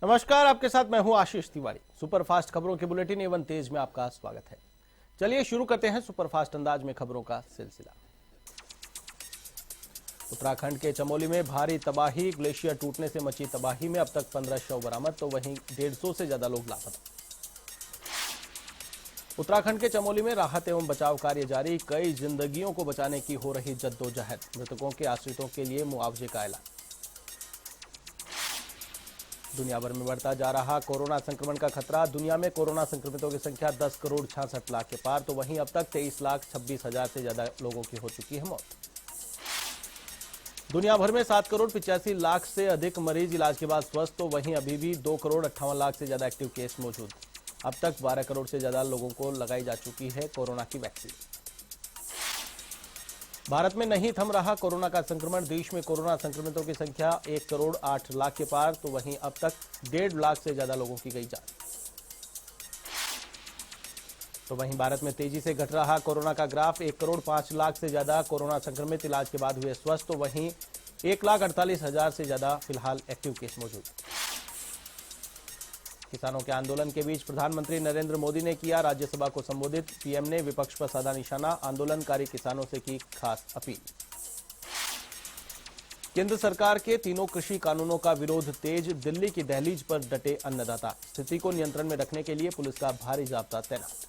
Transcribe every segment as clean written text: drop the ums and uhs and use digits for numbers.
नमस्कार, आपके साथ मैं हूं आशीष तिवारी। सुपरफास्ट खबरों के बुलेटिन एवं तेज में आपका स्वागत है। चलिए शुरू करते हैं सुपरफास्ट अंदाज में खबरों का सिलसिला। उत्तराखंड के चमोली में भारी तबाही, ग्लेशियर टूटने से मची तबाही में अब तक 15 शव बरामद, तो वहीं 150 से ज्यादा लोग लापता। उत्तराखंड के चमोली में राहत एवं बचाव कार्य जारी, कई जिंदगियों को बचाने की हो रही जद्दोजहद, मृतकों के आश्रितों के लिए मुआवजे का ऐलान। दुनिया भर में बढ़ता जा रहा कोरोना संक्रमण का खतरा, दुनिया में कोरोना संक्रमितों की संख्या 10 करोड़ 66 लाख के पार, तो वहीं अब तक 23 लाख 26 हजार से ज्यादा लोगों की हो चुकी है मौत। दुनिया भर में 7 करोड़ 85 लाख से अधिक मरीज इलाज के बाद स्वस्थ, तो वहीं अभी भी 2 करोड़ 58 लाख से ज्यादा एक्टिव केस मौजूद। अब तक 12 करोड़ से ज्यादा लोगों को लगाई जा चुकी है कोरोना की वैक्सीन। भारत में नहीं थम रहा कोरोना का संक्रमण, देश में कोरोना संक्रमितों की संख्या 1 करोड़ 8 लाख के पार, तो वहीं अब तक 1.5 लाख से ज्यादा लोगों की गई जान। तो वहीं भारत में तेजी से घट रहा कोरोना का ग्राफ, 1 करोड़ 5 लाख से ज्यादा कोरोना संक्रमित इलाज के बाद हुए स्वस्थ, तो वहीं 1,48,000 से ज्यादा फिलहाल एक्टिव केस मौजूद। किसानों के आंदोलन के बीच प्रधानमंत्री नरेंद्र मोदी ने किया राज्यसभा को संबोधित, पीएम ने विपक्ष पर साधा निशाना, आंदोलनकारी किसानों से की खास अपील। केंद्र सरकार के तीनों कृषि कानूनों का विरोध तेज, दिल्ली की दहलीज पर डटे अन्नदाता, स्थिति को नियंत्रण में रखने के लिए पुलिस का भारी जाब्ता तैनात।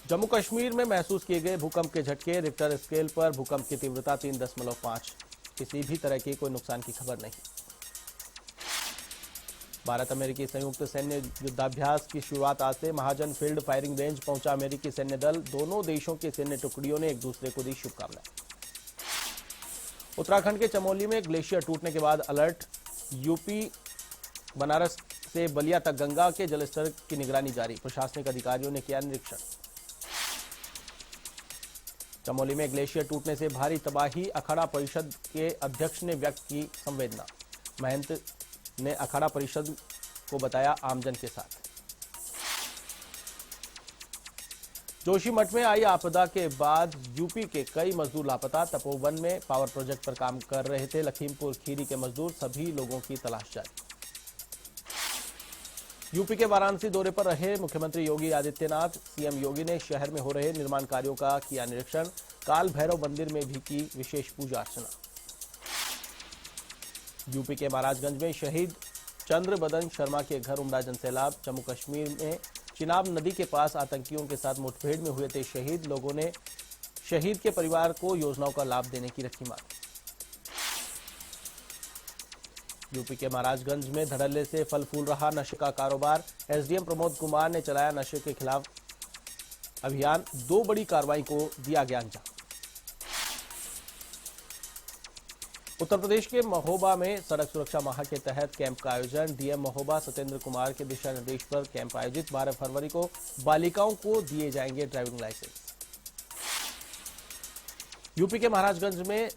जम्मू कश्मीर में महसूस किए गए भूकंप के झटके, रिक्टर स्केल पर भूकंप की तीव्रता 3.5, किसी भी तरह की कोई नुकसान की खबर नहीं। भारत अमेरिकी संयुक्त सैन्य युद्धाभ्यास की शुरुआत आज से, महाजन फील्ड फायरिंग रेंज पहुंचा अमेरिकी सैन्य दल, दोनों देशों की सैन्य टुकड़ियों ने एक दूसरे को दी शुभकामनाएं। उत्तराखंड के चमोली में ग्लेशियर टूटने के बाद अलर्ट, यूपी बनारस से बलिया तक गंगा के जलस्तर की निगरानी जारी, प्रशासनिक अधिकारियों ने किया निरीक्षण। चमोली में ग्लेशियर टूटने से भारी तबाही, अखाड़ा परिषद के अध्यक्ष ने व्यक्त की संवेदना, महंत ने अखाड़ा परिषद को बताया आमजन के साथ। जोशीमठ में आई आपदा के बाद यूपी के कई मजदूर लापता, तपोवन में पावर प्रोजेक्ट पर काम कर रहे थे लखीमपुर खीरी के मजदूर, सभी लोगों की तलाश जारी। यूपी के वाराणसी दौरे पर रहे मुख्यमंत्री योगी आदित्यनाथ, सीएम योगी ने शहर में हो रहे निर्माण कार्यों का किया निरीक्षण, काल भैरव मंदिर में भी की विशेष पूजा अर्चना। यूपी के महाराजगंज में शहीद चंद्रबदन शर्मा के घर उमड़ा जनसैलाब, जम्मू कश्मीर में चिनाब नदी के पास आतंकियों के साथ मुठभेड़ में हुए थे शहीद, लोगों ने शहीद के परिवार को योजनाओं का लाभ देने की रखी मांग। यूपी के महाराजगंज में धड़ल्ले से फल फूल रहा नशे का कारोबार, एसडीएम प्रमोद कुमार ने चलाया नशे के खिलाफ अभियान, 2 बड़ी कार्रवाई को दिया गया अंजाम। उत्तर प्रदेश के महोबा में सड़क सुरक्षा माह के तहत कैंप का आयोजन, डीएम महोबा सत्येंद्र कुमार के दिशा निर्देश पर कैंप आयोजित, 12 फरवरी को बालिकाओं को दिए जाएंगे ड्राइविंग लाइसेंस। यूपी के महाराजगंज में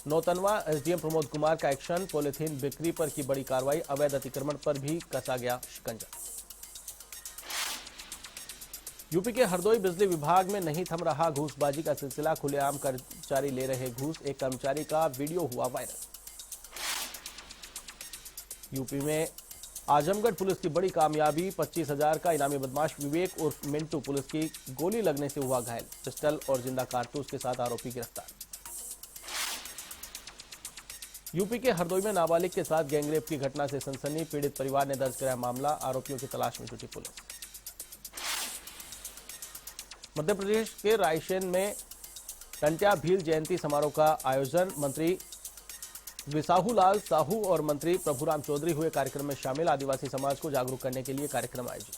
नौतनवा एसडीएम प्रमोद कुमार का एक्शन, पॉलिथीन बिक्री पर की बड़ी कार्रवाई, अवैध अतिक्रमण पर भी कसा गया शिकंजा। यूपी के हरदोई बिजली विभाग में नहीं थम रहा घूसबाजी का सिलसिला, खुलेआम कर्मचारी ले रहे घूस, एक कर्मचारी का वीडियो हुआ वायरल। यूपी में आजमगढ़ पुलिस की बड़ी कामयाबी, 25,000 का इनामी बदमाश विवेक उर्फ मिंटू पुलिस की गोली लगने से हुआ घायल, पिस्टल और जिंदा कारतूस के साथ आरोपी गिरफ्तार। यूपी के हरदोई में नाबालिग के साथ गैंगरेप की घटना से सनसनी, पीड़ित परिवार ने दर्ज कराया मामला, आरोपियों की तलाश में जुटी पुलिस। मध्य प्रदेश के रायसेन में टंट्या भील जयंती समारोह का आयोजन, मंत्री विसाहूलाल साहू और मंत्री प्रभुराम चौधरी हुए कार्यक्रम में शामिल, आदिवासी समाज को जागरूक करने के लिए कार्यक्रम आयोजित।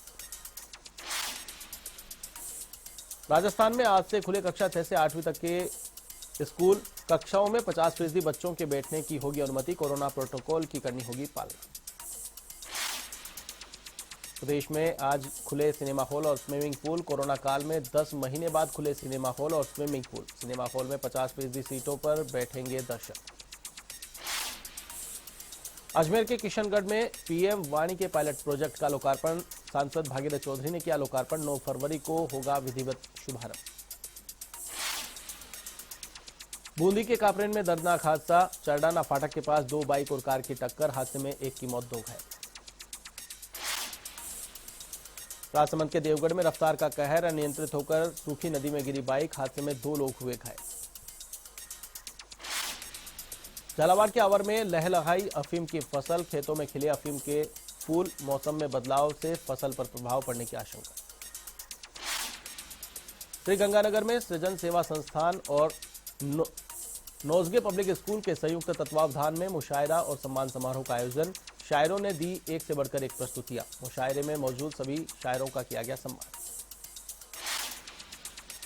राजस्थान में आज से खुले कक्षा 6 से 8वीं तक के स्कूल, कक्षाओं में 50% बच्चों के बैठने की होगी अनुमति, कोरोना प्रोटोकॉल की करनी होगी पालना। प्रदेश में आज खुले सिनेमा हॉल और स्विमिंग पूल, कोरोना काल में 10 महीने बाद खुले सिनेमा हॉल और स्विमिंग पूल, सिनेमा हॉल में 50% सीटों पर बैठेंगे दर्शक। अजमेर के किशनगढ़ में पीएम वाणी के पायलट प्रोजेक्ट का लोकार्पण, सांसद भागीरथ चौधरी ने किया लोकार्पण, 9 फरवरी को होगा विधिवत शुभारंभ। बूंदी के कापरेन में दर्दनाक हादसा, चरडाना फाटक के पास दो बाइक और कार की टक्कर, हादसे में एक की मौत, दो घायल। राजसमंद के देवगढ़ में रफ्तार का कहर, अनियंत्रित होकर सूखी नदी में गिरी बाइक, हादसे में दो लोग हुए घायल। झालावाड़ के आवर में लहलहाई अफीम की फसल, खेतों में खिले अफीम के फूल, मौसम में बदलाव से फसल पर प्रभाव पड़ने की आशंका। श्री गंगानगर में सृजन सेवा संस्थान और नोजगे पब्लिक स्कूल के संयुक्त तत्वावधान में मुशायरा और सम्मान समारोह का आयोजन, शायरों ने दी एक से बढ़कर एक प्रस्तुतियां, मुशायरे में मौजूद सभी शायरों का किया गया सम्मान।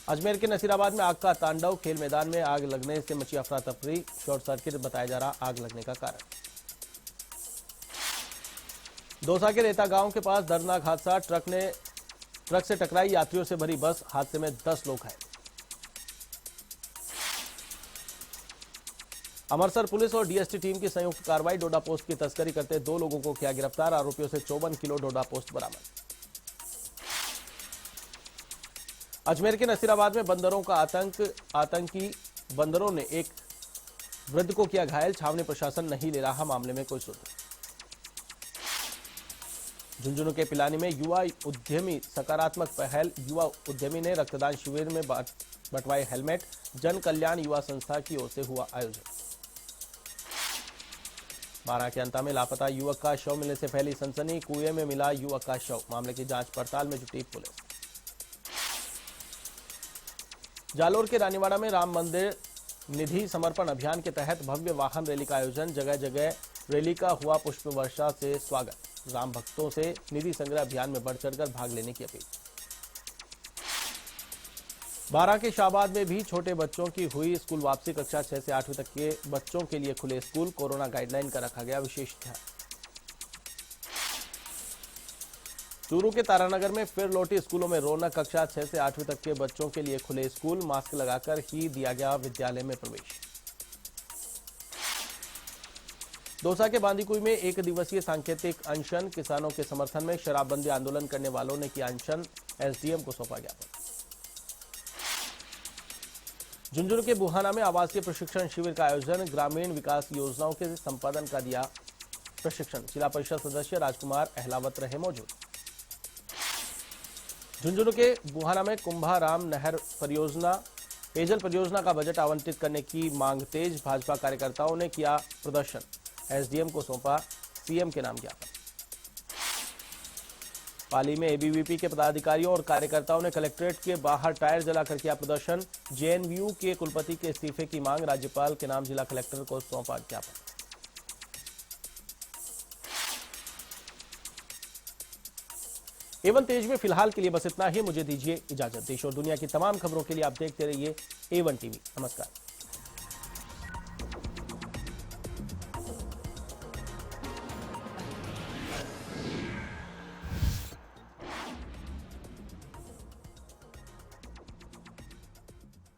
अजमेर के नसीराबाद में आग का तांडव, खेल मैदान में आग लगने से मची अफरा तफरी, शॉर्ट सर्किट बताया जा रहा आग लगने का कारण। दौसा के रेता गांव के पास दर्दनाक हादसा, ट्रक से टकराई यात्रियों से भरी बस, हादसे में 10 लोग घायल। अमृतसर पुलिस और डीएसटी टीम की संयुक्त कार्रवाई, डोडा पोस्ट की तस्करी करते 2 लोगों को किया गिरफ्तार, आरोपियों से 54 किलो डोडा पोस्ट बरामद। अजमेर के नसीराबाद में बंदरों का आतंकी बंदरों ने एक वृद्ध को किया घायल, छावनी प्रशासन नहीं ले रहा मामले में कोई सुध। झुंझुनू के पिलानी में युवा उद्यमी सकारात्मक पहल, युवा उद्यमी ने रक्तदान शिविर में बंटवाए हेलमेट, जन कल्याण युवा संस्था की ओर से हुआ आयोजन। बारां के अंता में लापता युवक का शव मिलने से फैली सनसनी, कुएं में मिला युवक का शव, मामले की जांच पड़ताल में जुटी पुलिस। जालोर के रानीवाड़ा में राम मंदिर निधि समर्पण अभियान के तहत भव्य वाहन रैली का आयोजन, जगह जगह रैली का हुआ पुष्प वर्षा से स्वागत, राम भक्तों से निधि संग्रह अभियान में बढ़ चढ़कर भाग लेने की अपील। बारां के शाहबाद में भी छोटे बच्चों की हुई स्कूल वापसी, कक्षा 6 से 8वीं तक के बच्चों के लिए खुले स्कूल, कोरोना गाइडलाइन का रखा गया विशेष ध्यान। चूरू के तारानगर में फिर लौटी स्कूलों में रौनक, कक्षा 6 से 8वीं तक के बच्चों के लिए खुले स्कूल, मास्क लगाकर ही दिया गया विद्यालय में प्रवेश। दौसा के बांदीकुई में 1 दिवसीय सांकेतिक अनशन, किसानों के समर्थन में शराबबंदी आंदोलन करने वालों ने किया अनशन, एसडीएम को सौंपा ज्ञापन। झुंझुनू के बुहाना में आवासीय प्रशिक्षण शिविर का आयोजन, ग्रामीण विकास योजनाओं के संपादन का दिया प्रशिक्षण, जिला परिषद सदस्य राजकुमार अहलावत रहे मौजूद। झुंझुनू के बुहाना में कुंभाराम नहर परियोजना, पेयजल परियोजना का बजट आवंटित करने की मांग तेज, भाजपा कार्यकर्ताओं ने किया प्रदर्शन, एसडीएम को सौंपा सीएम के नाम ज्ञापन। पाली में एबीवीपी के पदाधिकारियों और कार्यकर्ताओं ने कलेक्ट्रेट के बाहर टायर जलाकर किया प्रदर्शन, जेएनयू के कुलपति के इस्तीफे की मांग, राज्यपाल के नाम जिला कलेक्टर को सौंपा ज्ञापन। A1 तेज में फिलहाल के लिए बस इतना ही, मुझे दीजिए इजाजत। देश और दुनिया की तमाम खबरों के लिए आप देखते रहिए A1 टीवी। नमस्कार।